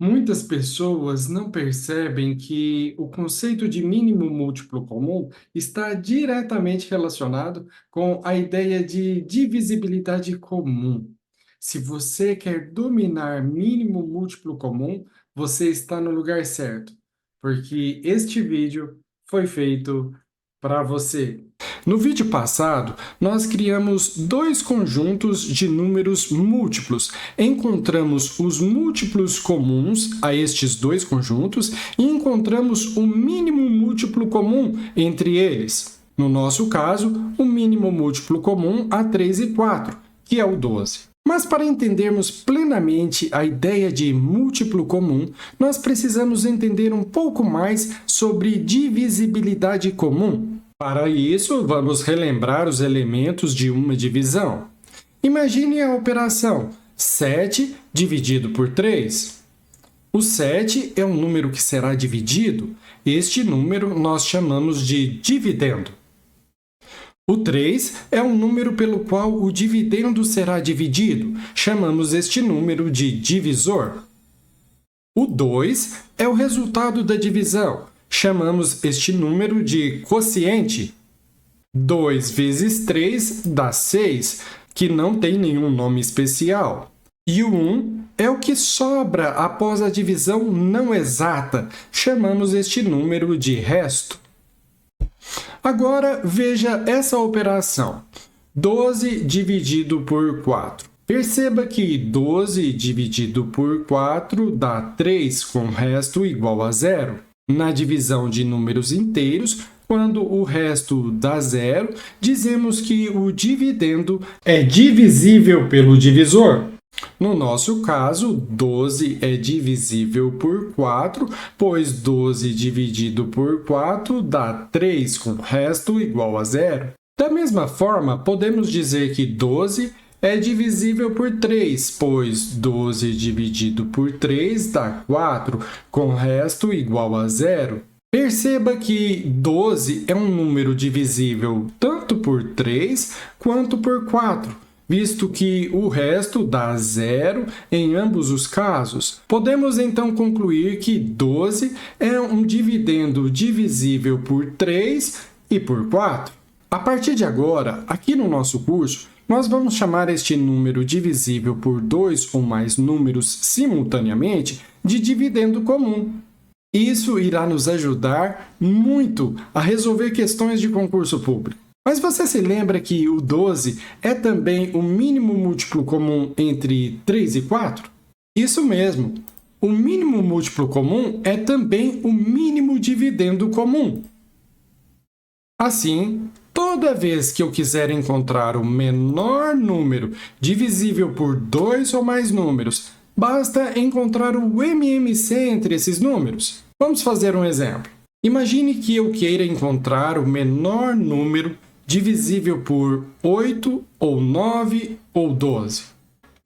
Muitas pessoas não percebem que o conceito de mínimo múltiplo comum está diretamente relacionado com a ideia de divisibilidade comum. Se você quer dominar mínimo múltiplo comum, você está no lugar certo, porque este vídeo foi feito para você. No vídeo passado, nós criamos dois conjuntos de números múltiplos. Encontramos os múltiplos comuns a estes dois conjuntos e encontramos o mínimo múltiplo comum entre eles. No nosso caso, o mínimo múltiplo comum a 3 e 4, que é o 12. Mas para entendermos plenamente a ideia de múltiplo comum, nós precisamos entender um pouco mais sobre divisibilidade comum. Para isso, vamos relembrar os elementos de uma divisão. Imagine a operação 7 dividido por 3. O 7 é um número que será dividido. Este número nós chamamos de dividendo. O 3 é um número pelo qual o dividendo será dividido. Chamamos este número de divisor. O 2 é o resultado da divisão. Chamamos este número de quociente. 2 vezes 3 dá 6, que não tem nenhum nome especial. E o 1 é o que sobra após a divisão não exata. Chamamos este número de resto. Agora, veja essa operação. 12 dividido por 4. Perceba que 12 dividido por 4 dá 3 com resto igual a zero. Na divisão de números inteiros, quando o resto dá zero, dizemos que o dividendo é divisível pelo divisor. No nosso caso, 12 é divisível por 4, pois 12 dividido por 4 dá 3 com resto igual a zero. Da mesma forma, podemos dizer que 12 é divisível por 3, pois 12 dividido por 3 dá 4, com resto igual a zero. Perceba que 12 é um número divisível tanto por 3 quanto por 4, visto que o resto dá zero em ambos os casos. Podemos então concluir que 12 é um dividendo divisível por 3 e por 4. A partir de agora, aqui no nosso curso, nós vamos chamar este número divisível por dois ou mais números simultaneamente de dividendo comum. Isso irá nos ajudar muito a resolver questões de concurso público. Mas você se lembra que o 12 é também o mínimo múltiplo comum entre 3 e 4? Isso mesmo! O mínimo múltiplo comum é também o mínimo dividendo comum. Assim, toda vez que eu quiser encontrar o menor número divisível por dois ou mais números, basta encontrar o MMC entre esses números. Vamos fazer um exemplo. Imagine que eu queira encontrar o menor número divisível por 8, ou 9, ou 12.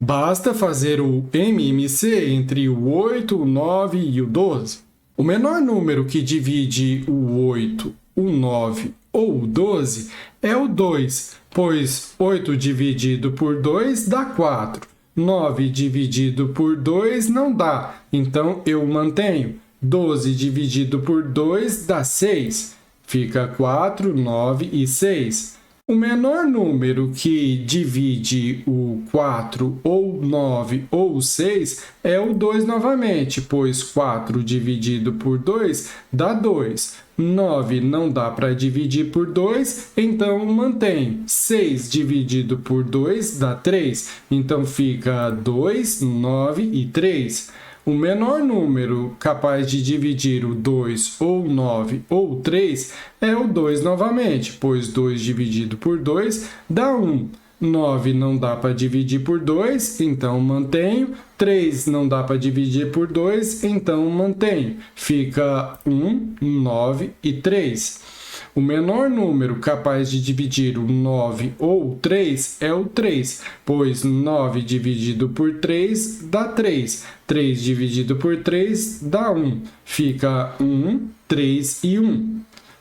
Basta fazer o MMC entre o 8, o 9 e o 12. O menor número que divide o 8, o 9 ou o 12 é o 2, pois 8 dividido por 2 dá 4. 9 dividido por 2 não dá, então eu mantenho. 12 dividido por 2 dá 6. Fica 4, 9 e 6. O menor número que divide o 4, ou 9, ou 6 é o 2 novamente, pois 4 dividido por 2 dá 2. 9 não dá para dividir por 2, então mantém. 6 dividido por 2 dá 3, então fica 2, 9 e 3. O menor número capaz de dividir o 2, ou 9, ou 3 é o 2 novamente, pois 2 dividido por 2 dá 1. 9 não dá para dividir por 2, então mantenho. 3 não dá para dividir por 2, então mantenho. Fica 1, 9 e 3. O menor número capaz de dividir o 9 ou o 3 é o 3, pois 9 dividido por 3 dá 3. 3 dividido por 3 dá 1. Fica 1, 3 e 1.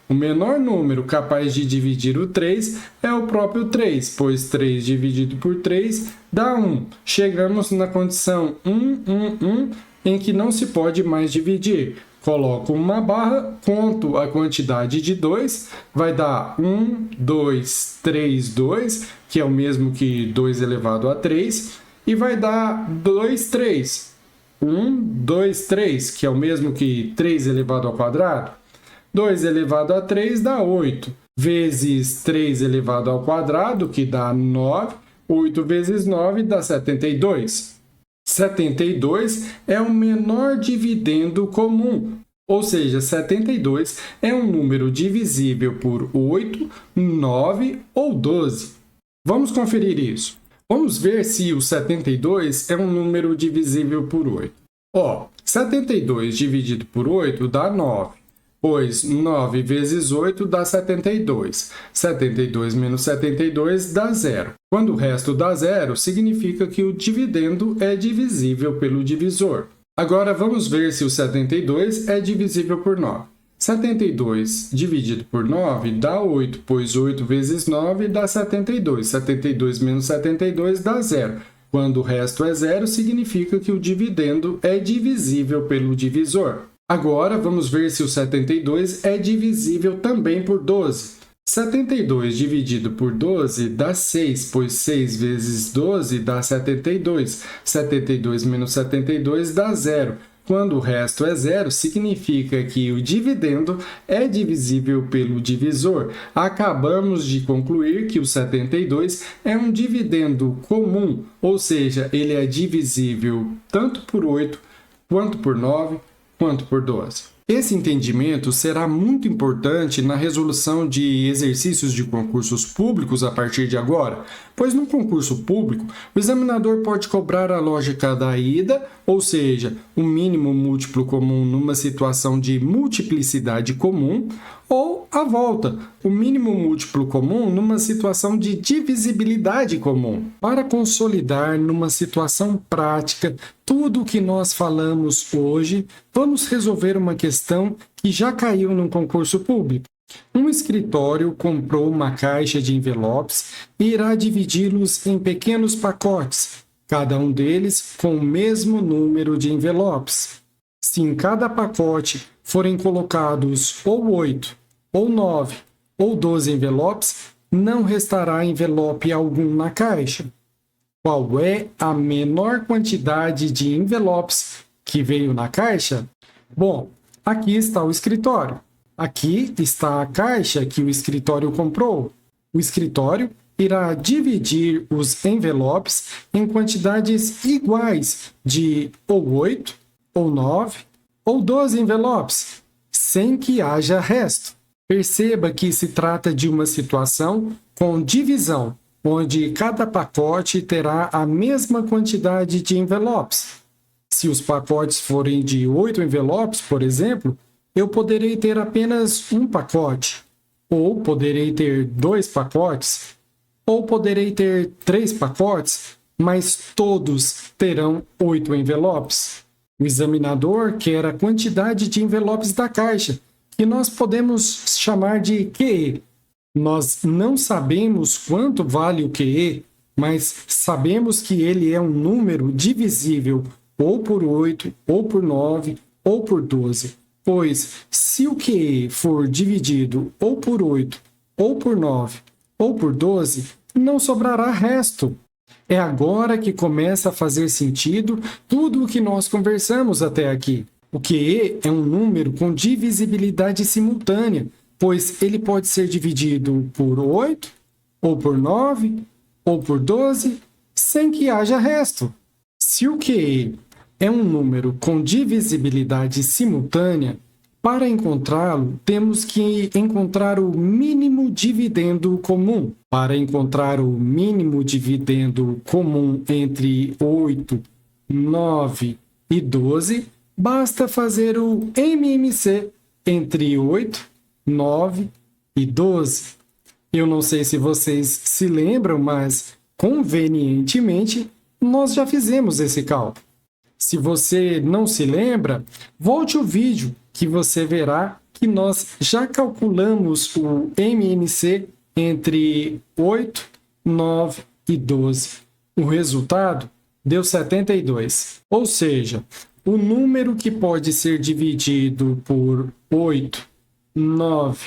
O menor número capaz de dividir o 3 é o próprio 3, pois 3 dividido por 3 dá 1. Chegamos na condição 1, 1, 1, em que não se pode mais dividir. Coloco uma barra, conto a quantidade de 2, vai dar 1, 2, 3, 2, que é o mesmo que 2 elevado a 3, e vai dar 2, 3. 1, 2, 3, que é o mesmo que 3 elevado ao quadrado. 2 elevado a 3 dá 8, vezes 3 elevado ao quadrado, que dá 9. 8 vezes 9 dá 72. 72 é o menor dividendo comum, ou seja, 72 é um número divisível por 8, 9 ou 12. Vamos conferir isso. Vamos ver se o 72 é um número divisível por 8. 72 dividido por 8 dá 9, pois 9 vezes 8 dá 72. 72 menos 72 dá 0. Quando o resto dá 0, significa que o dividendo é divisível pelo divisor. Agora vamos ver se o 72 é divisível por 9. 72 dividido por 9 dá 8, pois 8 vezes 9 dá 72. 72 menos 72 dá 0. Quando o resto é 0, significa que o dividendo é divisível pelo divisor. Agora vamos ver se o 72 é divisível também por 12. 72 dividido por 12 dá 6, pois 6 vezes 12 dá 72. 72 menos 72 dá 0. Quando o resto é 0, significa que o dividendo é divisível pelo divisor. Acabamos de concluir que o 72 é um dividendo comum, ou seja, ele é divisível tanto por 8, quanto por 9, quanto por 12. Esse entendimento será muito importante na resolução de exercícios de concursos públicos a partir de agora, pois no concurso público, o examinador pode cobrar a lógica da ida, ou seja, o mínimo múltiplo comum numa situação de multiplicidade comum, ou a volta, o mínimo múltiplo comum numa situação de divisibilidade comum. Para consolidar numa situação prática tudo o que nós falamos hoje, vamos resolver uma questão que já caiu num concurso público. Um escritório comprou uma caixa de envelopes e irá dividi-los em pequenos pacotes, cada um deles com o mesmo número de envelopes. Se em cada pacote forem colocados ou 8, ou 9, ou 12 envelopes, não restará envelope algum na caixa. Qual é a menor quantidade de envelopes que veio na caixa? Bom, aqui está o escritório. Aqui está a caixa que o escritório comprou. O escritório irá dividir os envelopes em quantidades iguais de ou 8, ou 9, ou 12 envelopes, sem que haja resto. Perceba que se trata de uma situação com divisão, onde cada pacote terá a mesma quantidade de envelopes. Se os pacotes forem de 8 envelopes, por exemplo, eu poderei ter apenas um pacote, ou poderei ter 2 pacotes, ou poderei ter 3 pacotes, mas todos terão 8 envelopes. O examinador quer a quantidade de envelopes da caixa, que nós podemos chamar de QE. Nós não sabemos quanto vale o QE, mas sabemos que ele é um número divisível ou por 8, ou por 9, ou por 12. Pois, se o QE for dividido ou por 8, ou por 9, ou por 12, não sobrará resto. É agora que começa a fazer sentido tudo o que nós conversamos até aqui. O QE é um número com divisibilidade simultânea, pois ele pode ser dividido por 8, ou por 9, ou por 12, sem que haja resto. Se o QE é um número com divisibilidade simultânea, para encontrá-lo, temos que encontrar o mínimo dividendo comum. Para encontrar o mínimo dividendo comum entre 8, 9 e 12, basta fazer o MMC entre 8, 9 e 12. Eu não sei se vocês se lembram, mas, convenientemente, nós já fizemos esse cálculo. Se você não se lembra, volte o vídeo que você verá que nós já calculamos o MMC entre 8, 9 e 12. O resultado deu 72. Ou seja, o número que pode ser dividido por 8, 9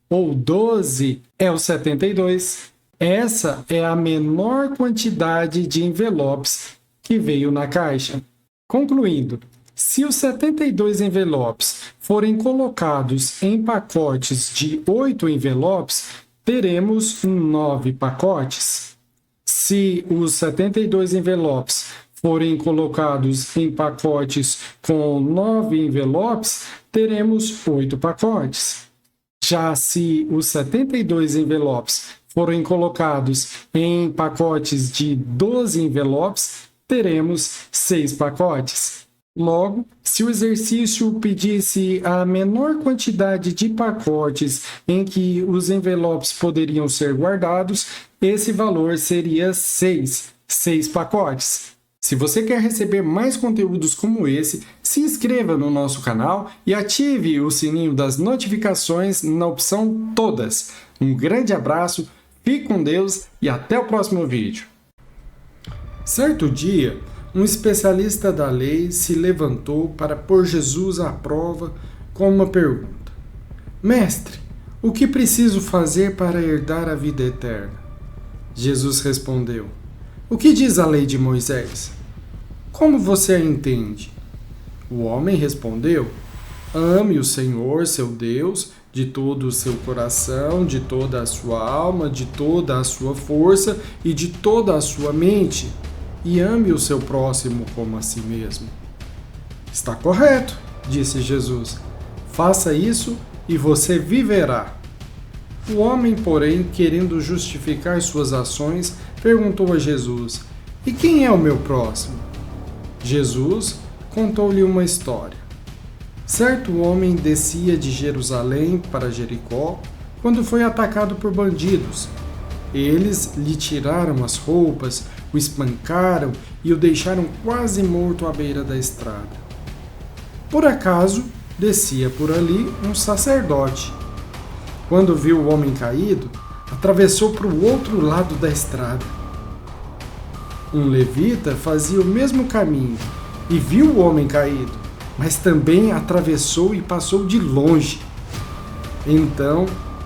ou 12 é o 72. Essa é a menor quantidade de envelopes que veio na caixa. Concluindo, se os 72 envelopes forem colocados em pacotes de 8 envelopes, teremos 9 pacotes. Se os 72 envelopes forem colocados em pacotes com 9 envelopes, teremos 8 pacotes. Já se os 72 envelopes forem colocados em pacotes de 12 envelopes, teremos 6 pacotes. Logo, se o exercício pedisse a menor quantidade de pacotes em que os envelopes poderiam ser guardados, esse valor seria 6 pacotes. Se você quer receber mais conteúdos como esse, se inscreva no nosso canal e ative o sininho das notificações na opção Todas. Um grande abraço, fique com Deus e até o próximo vídeo. Certo dia, um especialista da lei se levantou para pôr Jesus à prova com uma pergunta: Mestre, o que preciso fazer para herdar a vida eterna? Jesus respondeu: O que diz a lei de Moisés? Como você a entende? O homem respondeu: Ame o Senhor, seu Deus, de todo o seu coração, de toda a sua alma, de toda a sua força e de toda a sua mente, e ame o seu próximo como a si mesmo. Está correto, disse Jesus. Faça isso e você viverá. O homem, porém, querendo justificar suas ações, perguntou a Jesus: E quem é o meu próximo? Jesus contou-lhe uma história. Certo homem descia de Jerusalém para Jericó quando foi atacado por bandidos. Eles lhe tiraram as roupas, o espancaram e o deixaram quase morto à beira da estrada. Por acaso, descia por ali um sacerdote. Quando viu o homem caído, atravessou para o outro lado da estrada. Um levita fazia o mesmo caminho e viu o homem caído, mas também atravessou e passou de longe. Então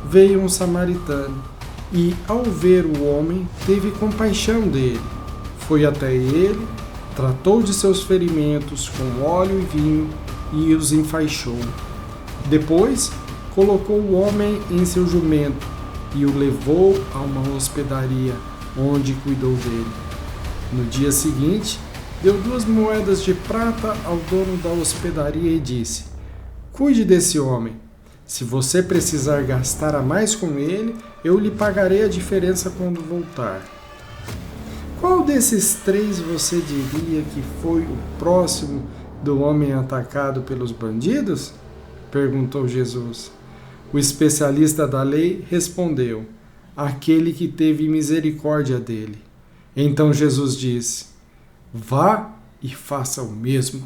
veio um samaritano e, ao ver o homem, teve compaixão dele. Foi até ele, tratou de seus ferimentos com óleo e vinho e os enfaixou. Depois, colocou o homem em seu jumento e o levou a uma hospedaria, onde cuidou dele. No dia seguinte, deu 2 moedas de prata ao dono da hospedaria e disse: Cuide desse homem. Se você precisar gastar a mais com ele, eu lhe pagarei a diferença quando voltar. Qual desses 3 você diria que foi o próximo do homem atacado pelos bandidos? Perguntou Jesus. O especialista da lei respondeu: Aquele que teve misericórdia dele. Então Jesus disse: Vá e faça o mesmo.